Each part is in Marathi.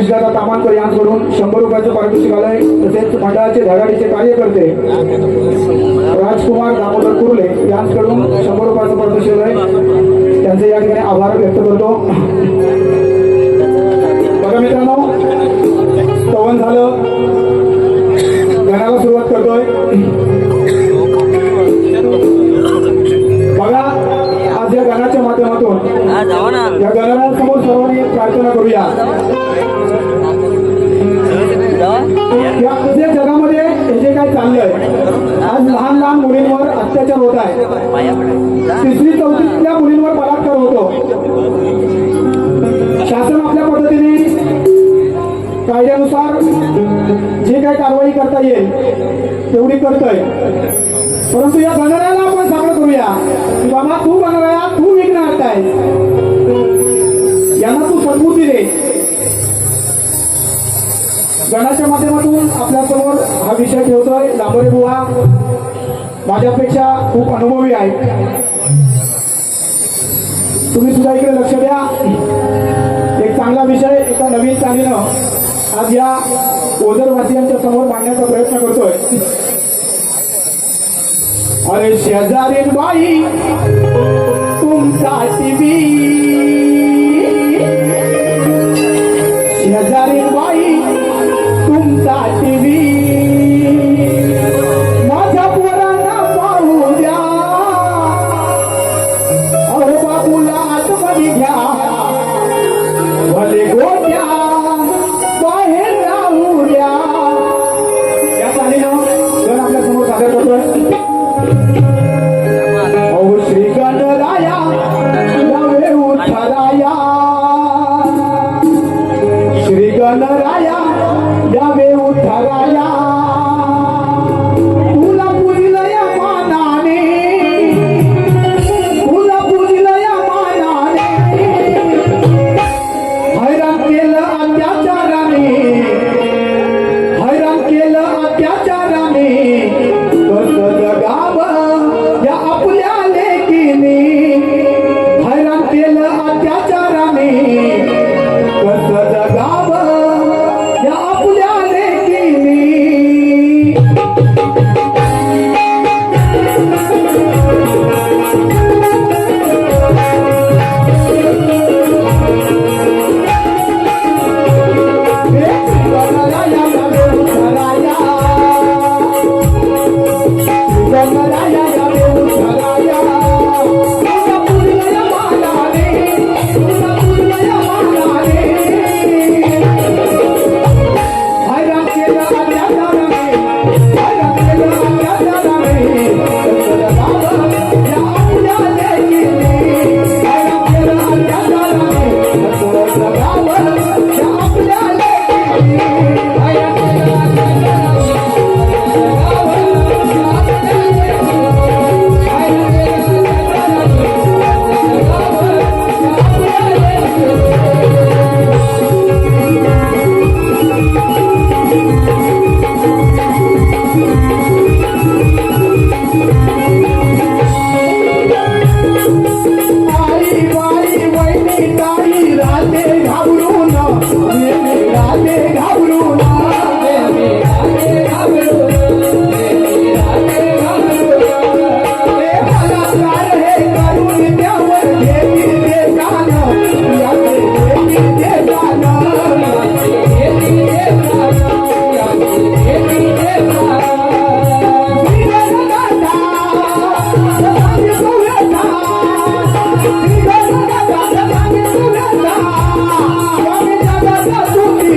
रमेशदादा तामानकर यांकडून 100 रुपयाचं पारितोषिक आलंय। तसेच मंडळाचे धडाडीचे कार्यकर्ते राजकुमार दामोदर कुर्ले यांकडून 100 रुपयाचं पारितोषिक आलंय। त्यांचे या ठिकाणी आभार व्यक्त करतो। बघा मित्रांनो, स्तवन झालं, गाण्याला सुरुवात करतोय। बघा, आज या गाण्याच्या माध्यमातून या गणरायासमोर सर्वांनी प्रार्थना करूया। या जगामध्ये जे काय चाललंय, आज लहान लहान मुलींवर अत्याचार होत आहे। 3री 4थीतल्या मुलींवर बलात्कार होतो। शासन आपल्या पद्धतीने कायद्यानुसार जे काही कारवाई करता येईल तेवढी करतोय। परंतु या गणरायाला आपण साकडं करूया की बाबा, तू गणराया, तू विघ्न आणताय, यांना तू सद्बुद्धी दे। गणाच्या माध्यमातून आपल्या समोर हा विषय ठेवतोय। लांबरे बुवा माझ्यापेक्षा खूप अनुभवी आहेत, तुम्ही सुद्धा इकडे लक्ष द्या। एक चांगला विषय एका नवीन चालीनं आज या ओझरवासियांच्या समोर मांडण्याचा प्रयत्न करतोय। अरे शेजारी बाई तुमचा टीव्ही, शेजारी बाई तुमचा टीव्ही, माझ्या पोरांना पाहू द्या, अरे बाबूला आतमध्ये घ्या, भले गोट्या बाहेर राहू द्या। या चालीनं जर आपल्या समोर सादर करतोय। श्री गणराया नवे उठराया, श्री गणराया यावे उठराया, तुला पूजिलं या मानाने, तुला पूजिलं या मानाने, हैराण केलं अत्याचाराने, हैराण केलं अत्याचाराने, कसं जगावं या आपल्या लेकीने, हैराण केलं अत्याचाराने, कसं जगावं या आपल्या लेकीने। गणराया यावे उठराया, गणराया यावे उठराया, तुला पूजिलं या मानाने, तुला पूजिलं या मानाने, हैराण केलं अत्याचाराने, हैराण केलं अत्याचाराने, कसं जगावं या आपल्या लेकीने, हैराण केलं अत्याचाराने, कसं जगावं या आपल्या लेकीने, हैराण केलं अत्याचाराने, जगावं या आपल्या लेकीने, हैराण केलं अत्याचाराने, जगावं या आई बाई वहिनी ताई राहते घाबरून, नेहमी राहते घाबरून, नेहमी राहते घाबरून, नेहमी राहते घाबरून, हे बलात्कार हे करून त्यावर घेती ते जाणं, याचे घेती ते जाणं, याचे घेती ते जाणं, याचे घेती ते जाणं। स्वामी जगाचा सुखी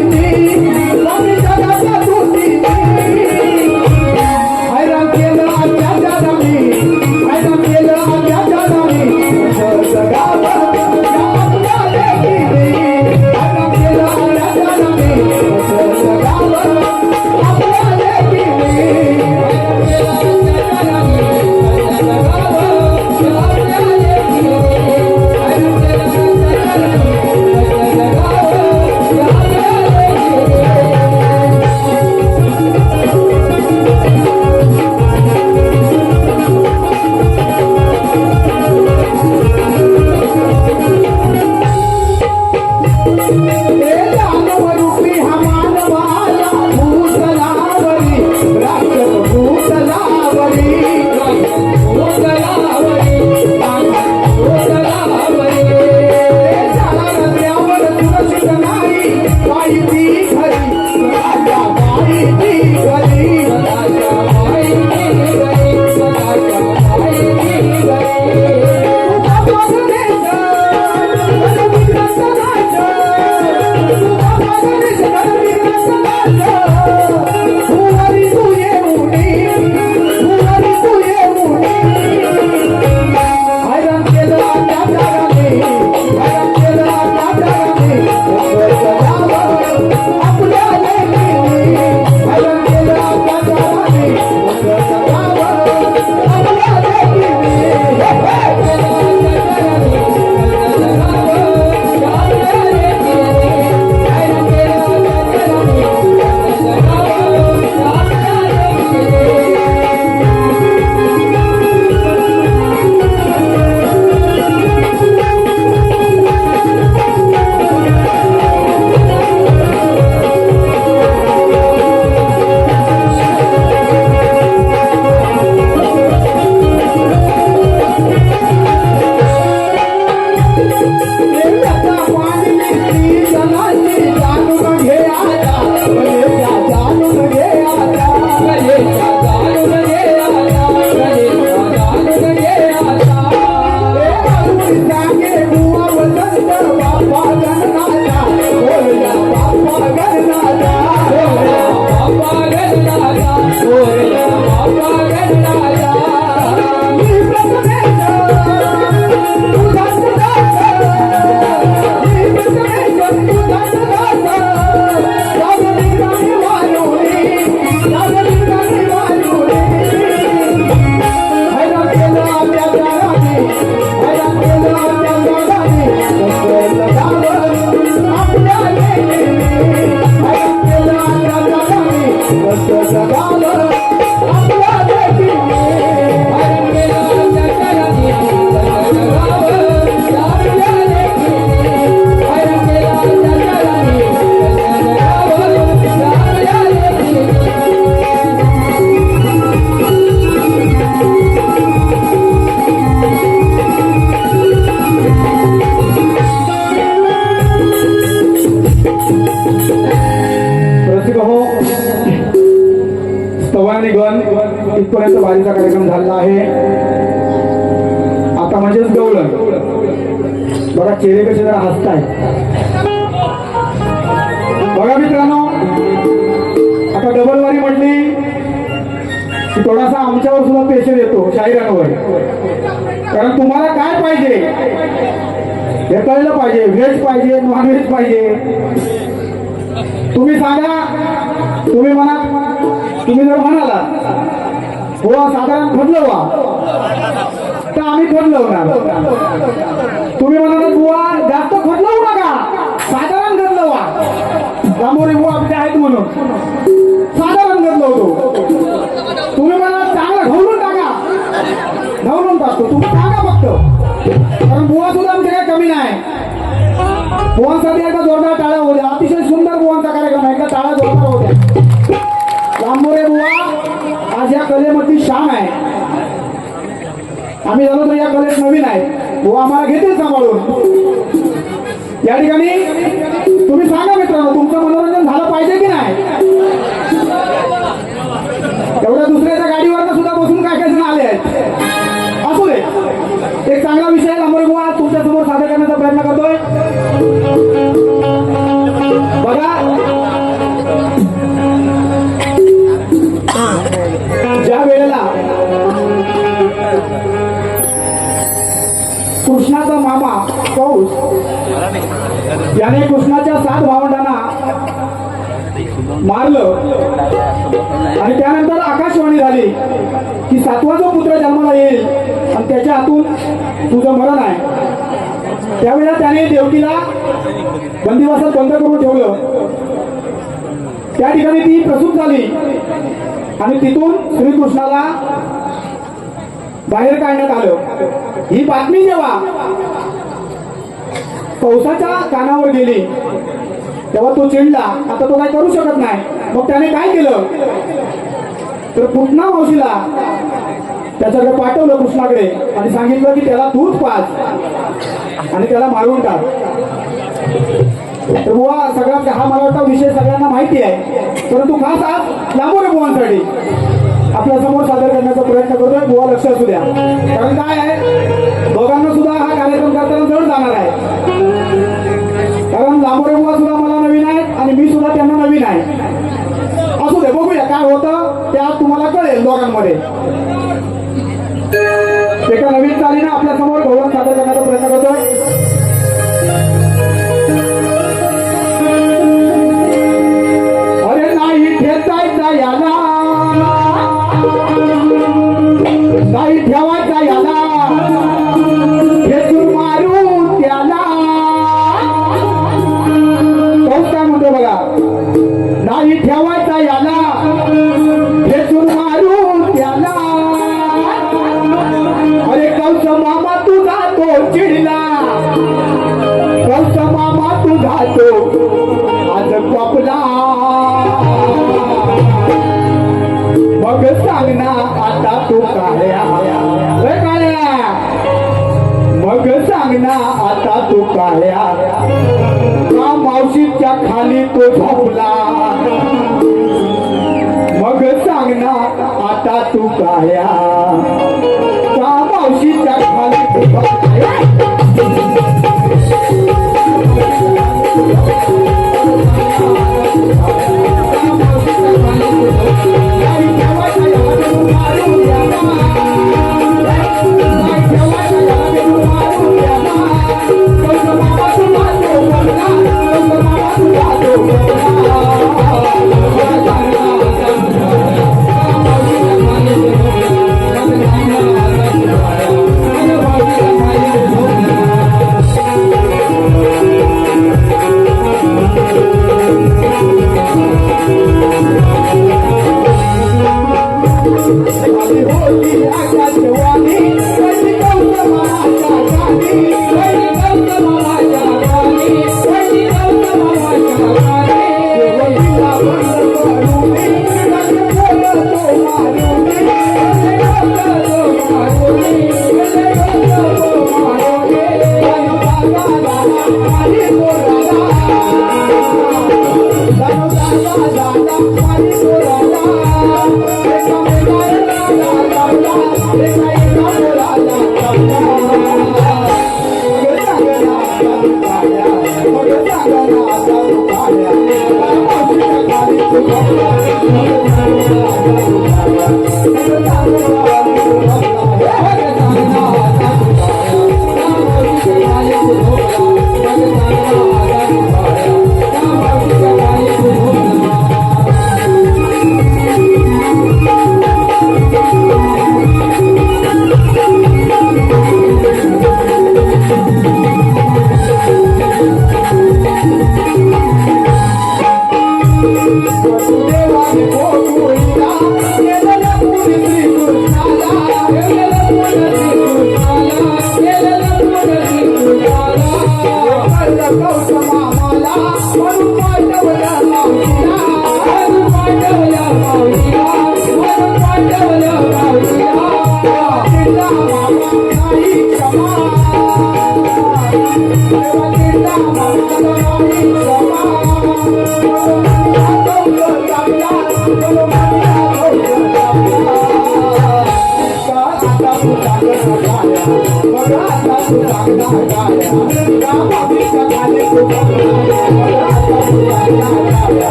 इथपर्यंत वारीचा कार्यक्रम झालेला आहे. आता म्हणजेच गवळण बघा, चेहरे कसे जरा हसताय. बघा मित्रांनो, आता डबल वारी म्हटली की थोडासा आमच्यावर सुद्धा प्रेशर येतो शाहिरांवर. कारण तुम्हाला काय पाहिजे हे कळलं पाहिजे. व्हेज पाहिजे, नॉनव्हेज पाहिजे. तुम्ही सांगा, तुम्ही म्हणा, तुम्ही जर म्हणाला हो साधारण खदलं व्हा तर आम्ही खदलवणार. तुम्ही म्हणाला बुवा जास्त खदलवू नका, साधारण खदलं व्हा. रामोरी बुवा आमचे आहेत म्हणून साधारण खदलवतो. तुम्ही म्हणाला चांगला ढवळून टाका, ढवळून टाकतो. तुम्ही सांगा फक्त, कारण बुवा सुद्धा आमचे काही कमी नाही. बुवांसाठी एकदा जोरदार टाळ्या होऊ द्या. अतिशय सुंदर बुवांचा कार्यक्रम आहे, एकदा टाळ्या जोरदार होऊ द्या. रामोरे बुवा आज या कलेमध्ये शान आहे. आम्ही झालो तर या कलेत नवीन आहे. बुवा आम्हाला घेतील सांभाळून. या ठिकाणी तुम्ही सांगा मित्रांनो, तुमचं मनोरंजन झालं पाहिजे की नाही. एवढ्या दुसऱ्याच्या गाडीवर सुद्धा बसून काय काय जण आले आहेत. असू दे, एक चांगला विषय रामोरे बुवा तुमच्या समोर सादर करण्याचा प्रयत्न करतोय. बघा, ज्या वेळेला कृष्णाचा मामा कौस याने कृष्णाच्या 7 भावंडांना मारलं आणि त्यानंतर आकाशवाणी झाली की 7वा जो पुत्र जन्माला येईल आणि त्याच्या हातून तुझं मरण आहे. त्यावेळेला त्याने देवकीला बंदिवासात बंद करून ठेवलं. त्या ठिकाणी ती प्रसूत झाली आणि तिथून श्रीकृष्णाला बाहेर काढण्यात आलं. ही बातमी जेव्हा कंसाच्या कानावर गेली तेव्हा तो चिडला. आता तो काय करू शकत नाही. मग त्याने काय केलं तर पुतना मावशीला त्याच्याकडे पाठवलं कृष्णाकडे आणि सांगितलं की त्याला दूध पाज आणि त्याला मारून टाक. तर बुवा सगळ्यात हा मला वाटतं विषय सगळ्यांना माहिती आहे, परंतु खास आज लांबोरे बुवांसाठी आपल्या समोर सादर करण्याचा प्रयत्न करतोय. बुवा लक्ष असू द्या, कारण काय आहे दोघांना सुद्धा हा कार्यक्रम करताना जड जाणार आहे. कारण लांबोरे बुवा सुद्धा मला नवीन आहेत आणि मी दोघांमध्ये एका नवीन चालीने आपल्या समोर गौरव सादर करण्याचा प्रयत्न करतोय. अरे नाही ठेचायचा याला, नाही ठेवायचा याला, ठेचून मारू त्याला. पाऊस काय म्हणतो बघा, नाही ठेवायचा याला, ठेचून मारू त्याला. अरे कौस मामा तुझा तो चिडला, कौस मामा तुझा तो आज कोपला. मग सांग ना आता तू काळ्या, काळ्या, मग सांग ना आता तू काळ्या, का मावशीच्या खाली तो झोपला. मग सांग ना आता तू काळ्या, का मावशीच्या खाली तो झोपला.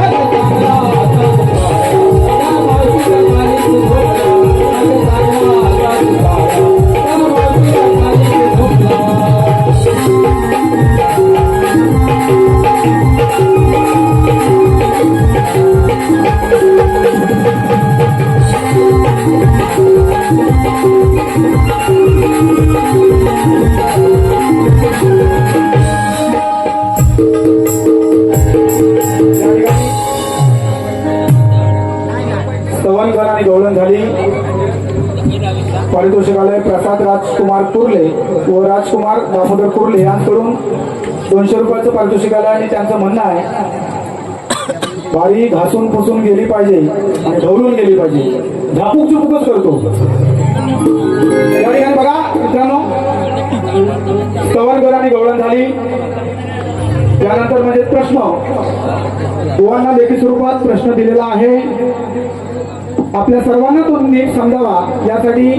Thank you. पारितोषिकालय प्रसाद राजकुमार कुर्ले व राजकुमार दामोदर कुर्ले यांकडून 200 रुपयाचं पारितोषिकालय आणि त्यांचं म्हणणं आहे वारी घासून पुसून गेली पाहिजे आणि ढवळून गेली पाहिजे. झापूक झुपूकच करतो. या ठिकाणी बघा मित्रांनो, स्तवनगर आणि गवळण झाली. त्यानंतर म्हणजे प्रश्न बुवांना लेखी स्वरूपात प्रश्न दिलेला आहे. आपल्या सर्वांना तो नीट समजावा यासाठी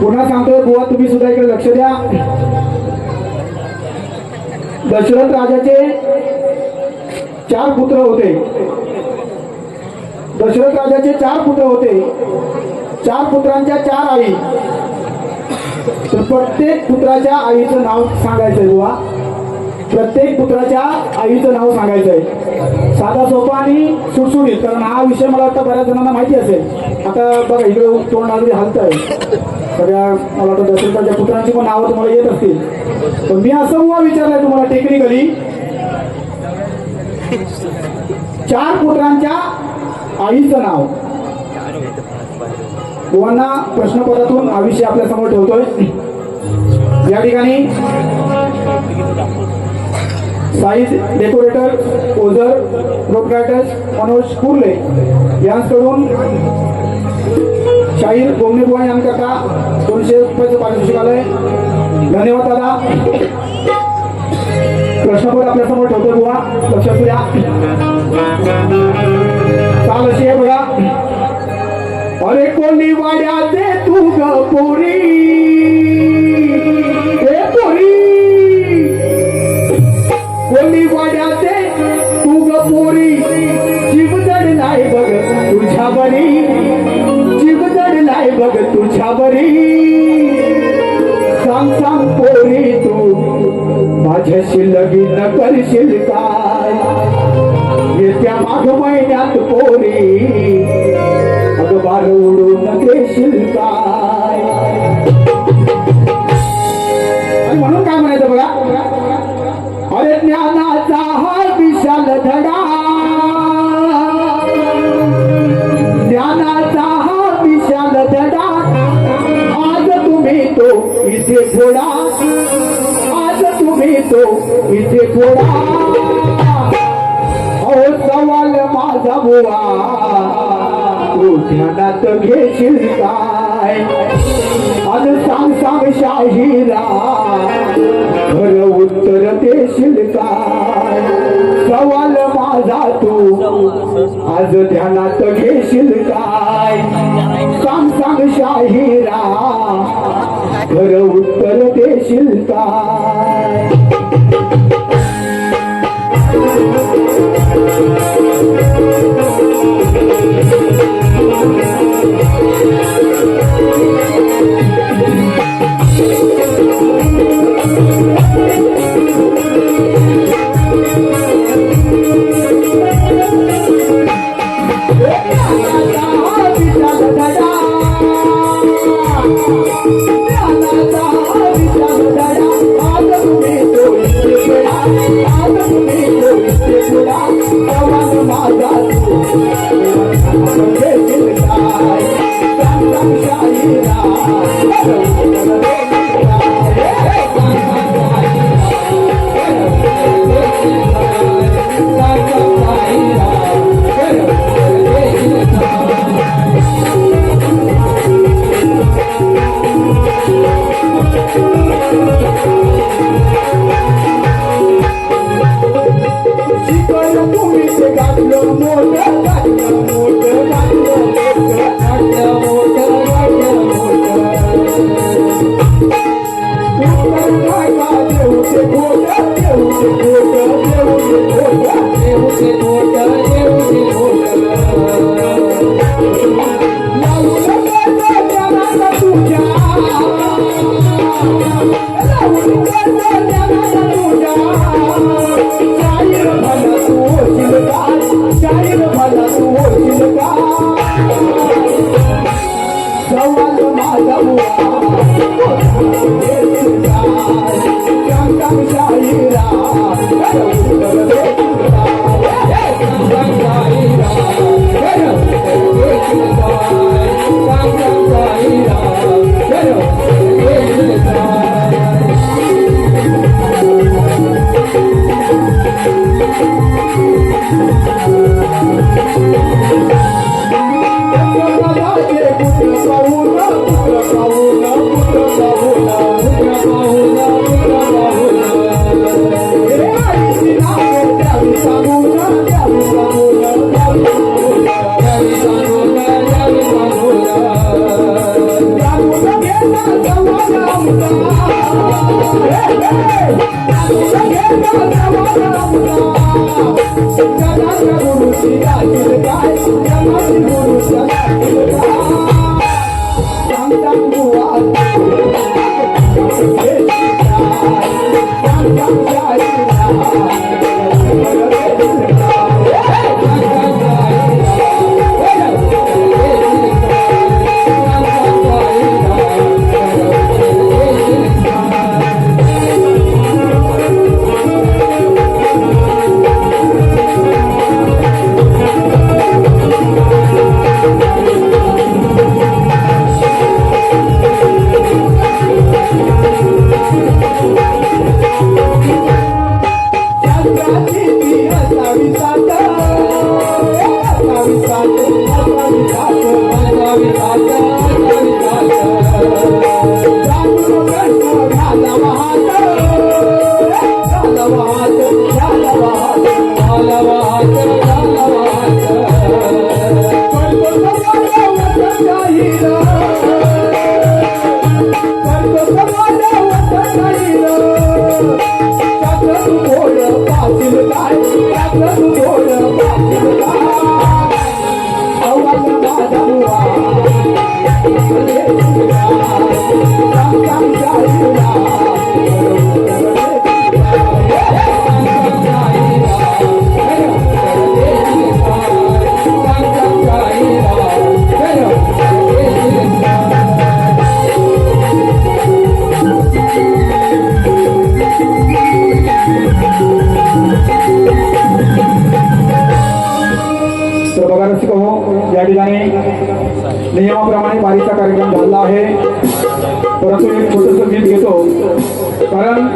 पुन्हा सांगतोय. बुवा तुम्ही सुद्धा इकडे लक्ष द्या. दशरथ राजाचे 4 पुत्र होते. दशरथ राजाचे 4 पुत्र होते. 4 पुत्रांच्या 4 आई. तर प्रत्येक पुत्राच्या आईचं नाव सांगायचंय बुवा. प्रत्येक पुत्राच्या आईचं नाव सांगायचंय. साधा सोपा आणि सुटसुटीत, कारण हा विषय मला वाटतं बऱ्याच जणांना माहिती असेल. आता बघा इकडे तोंड अगदी हलतंय. सगळ्या मला वाटतं दशरथाच्या पुत्रांची पण नावं तुम्हाला येत असतील. पण मी असं बुवा विचारलंय तुम्हाला टेक्निकली, 4 पुत्रांच्या आईचं नाव. बुवांना प्रश्नपत्रातून हा विषय आपल्या समोर ठेवतोय. या ठिकाणी साईज डेकोरेटर ओझर प्रोप्रायटर्स मनोज कुर्ले यांकडून शाहीर गोमने बुवा यांकरता 200 रुपयाचं पारितोषिकालय. धन्यवाद दादा. प्रश्नपत्र आपल्या समोर ठेवतोय बुवा, लक्षात द्या. चाल अशी आहे बघा. अरे कोणी वाड्याचे तू ग पोरी, हे पोरी कोणी वाड्याचे तू ग पोरी, जीव जडलाय बघ तुझ्या बरी, जीव जडलाय बघ तुझ्या बरी. सांग सांग पोरी तू माझ्याशी लगीन करशील काय, येत्या माघ महिन्यात पोरी अगबार उडून देशील काय. आणि म्हणून काय म्हणायचं बघा. अरे ज्ञानाचा हा विशाल धडा, ज्ञानाचा हा विशाल धडा, आज तुम्ही तो इथे फोडा, आज तुम्ही तो इथे फोडा. अहो सवाल माझा बुवा तू ध्यानात घेशील काय, आणि सांग सांग शाहिरा खरं उत्तर देशील काय. सवाल माझा तू आज ध्यानात घेशील काय, सांग सांग शाहिरा खरं उत्तर देशील काय. Yeah. या ठिकाणी नियमाप्रमाणे बारीचा कार्यक्रम झाला आहे, परंतु एक छोटंसं गीत घेतो, कारण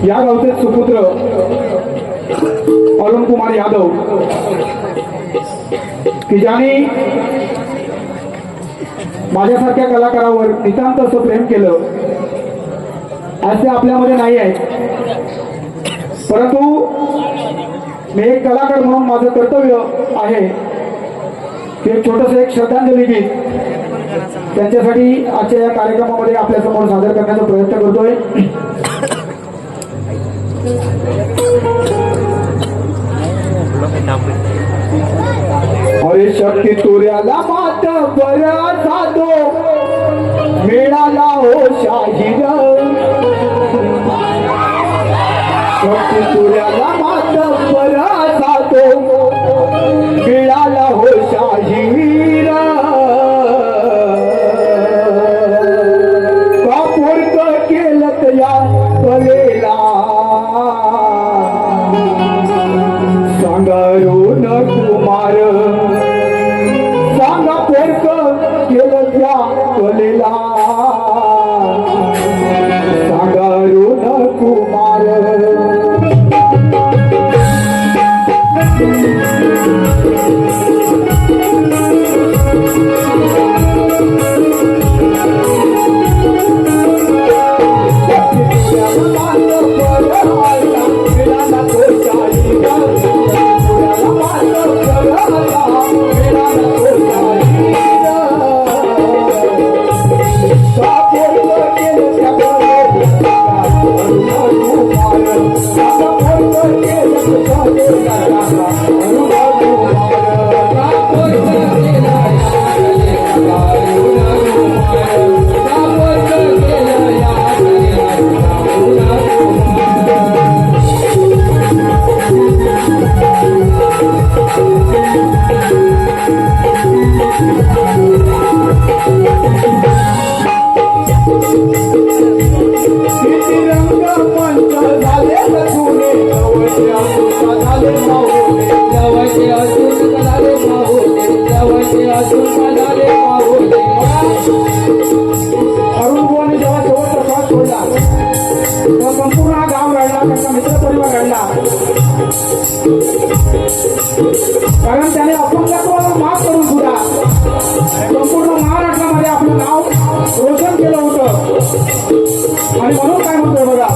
या गावचे सुपुत्र अरुण कुमार यादव की ज्यांनी माझ्यासारख्या कलाकारावर नितांत असं प्रेम केलं, असे आपल्यामध्ये नाही आहे, परंतु मी एक कलाकार म्हणून माझं कर्तव्य आहे की एक छोटंसं एक श्रद्धांजली गीत त्यांच्यासाठी आजच्या या कार्यक्रमामध्ये आपल्यासमोर सादर करण्याचा प्रयत्न करतोय. अरे शक्ती तुऱ्याला मात बरा साधो मिळाला हो शाहीर, शक्ती तुऱ्याला मात बरा साधो मिळाला हो शाहीर, कापूर्क केलं या कलेला सांगारून कुमार, सांगा पोरक केलं त्या कलेला सांगारून कुमार. संपूर्ण गाव रडला, कारण त्याने अपंगत्वाला माफ करून सुद्धा संपूर्ण महाराष्ट्रामध्ये आपलं नाव रोशन केलं होतं. आणि म्हणून काय म्हणतोय बघा,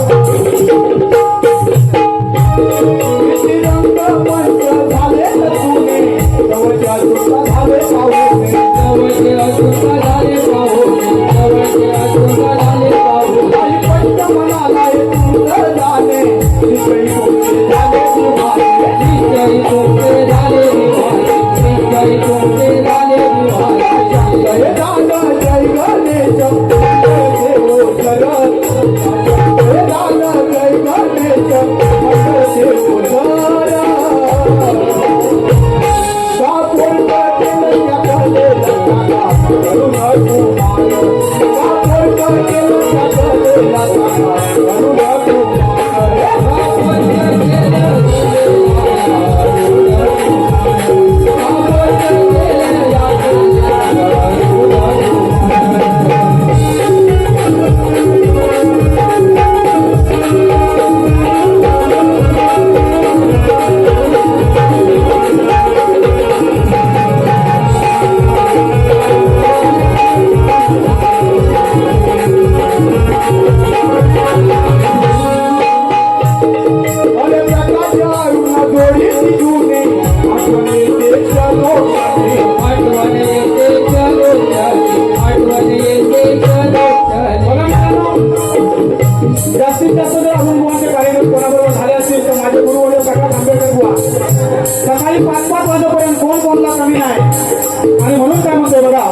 जास्तीत जास्त जर अजून बुवाचे कार्यक्रम कोणाबरोबर झाले असतील तर माझे गुरुवर्य प्रकाश आंबेडकर बुवा सकाळी 5-5 वाजेपर्यंत कोण कोणता कमी नाही. आणि म्हणून काय म्हणतोय बघा,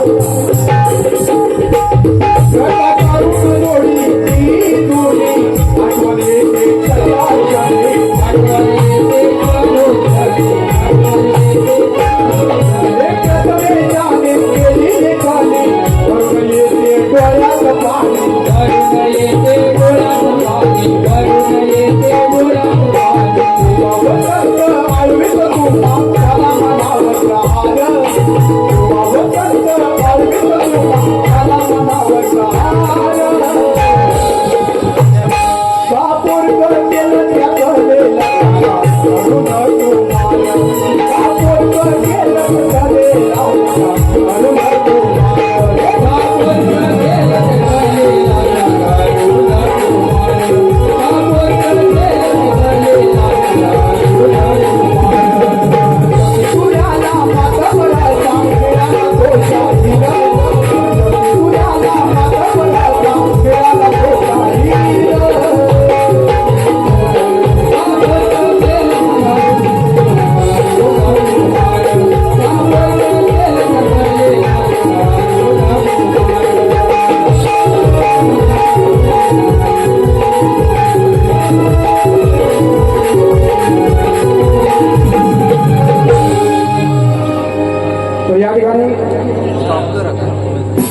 या ठिकाणी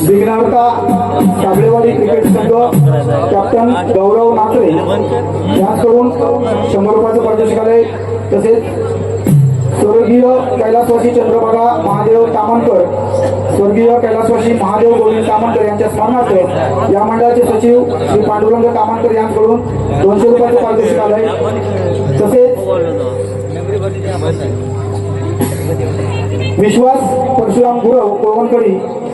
बिगनावता काबळेवाडी क्रिकेट संघ कॅप्टन गौरव नाचरे यांच्याकडून 100 रुपयाचं पारितोषिक आलंय. तसेच स्वर्गीय कैलासवासी चंद्रभागा महादेव तामणकर, स्वर्गीय कैलासवासी महादेव गोविंद तामणकर यांच्या स्मरणार्थ या मंडळाचे सचिव श्री पांडुरंग तामणकर यांच्याकडून 200 रुपयाचं पारितोषिक आलंय. तसेच विश्वास परशुराम गुरव कोळवणकडी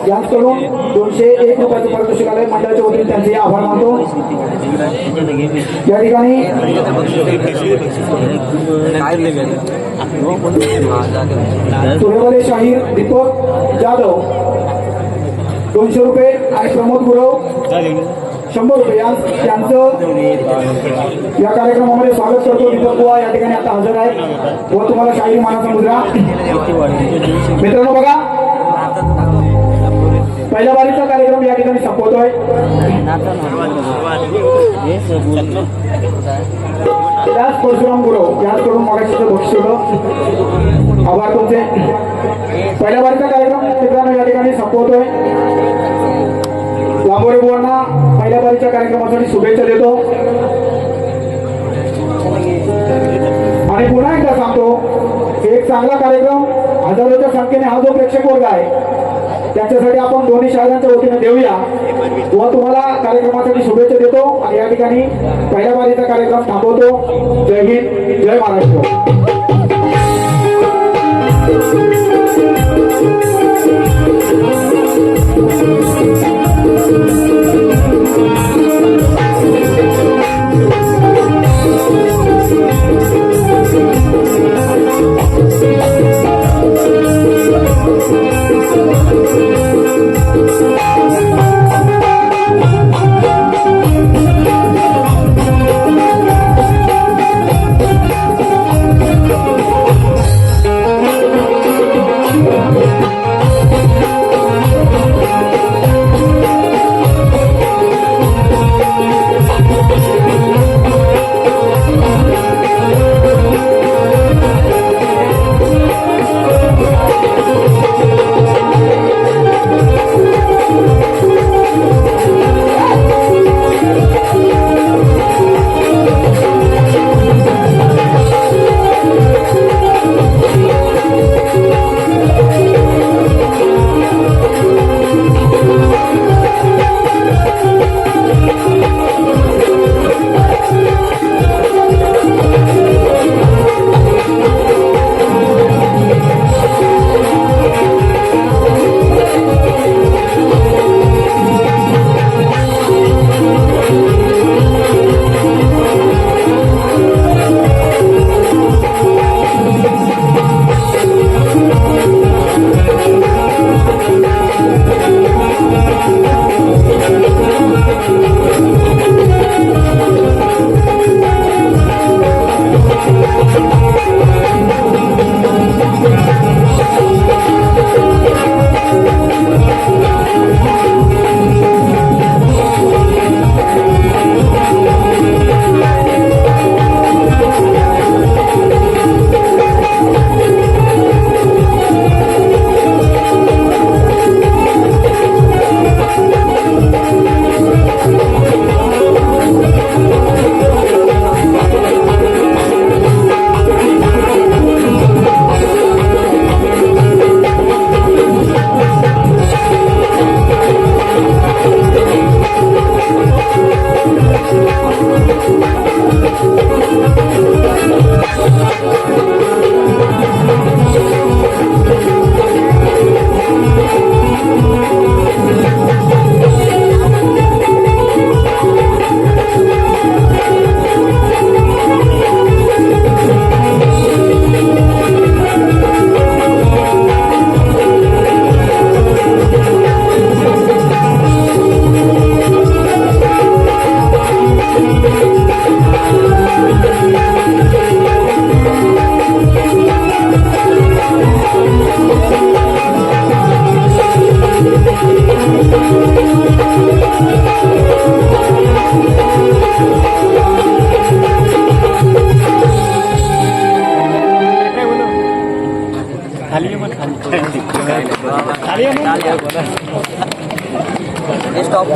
यांच्याकडून 201 रुपयाचं पारितोषिक आलंय. मंडळाच्या वतीने त्यांचे आभार मानतो. या ठिकाणी सुरेवाले शाहीर दीपक जाधव 200 रुपये आणि प्रमोद गुरव 100 रुपये यांचं या कार्यक्रमामध्ये स्वागत करतो. दीपक बुवा या ठिकाणी आता हजर आहे व तुम्हाला शाहीर मानाचा मुद्रा. मित्रांनो बघा, पहिल्या बारीचा कार्यक्रम या ठिकाणी संपवतोय. त्याच परशुराम गुरव याचकडून मगाशी बक्षीस होतं. आभार तुमचे. पहिल्या बारीचा कार्यक्रम मित्रांनो या ठिकाणी संपवतोय. लांबोरे बुवांना पहिल्या बारीच्या कार्यक्रमासाठी शुभेच्छा देतो. आणि पुन्हा एकदा सांगतो, एक चांगला कार्यक्रम, हजारोच्या संख्येने हा जो प्रेक्षक वर्ग आहे त्याच्यासाठी आपण दोन्ही शाळांच्या वतीने देऊया व तुम्हाला कार्यक्रमासाठी शुभेच्छा देतो आणि या ठिकाणी पहिल्या बारीचा कार्यक्रम थांबवतो. जय हिंद, जय महाराष्ट्र. स्टॉप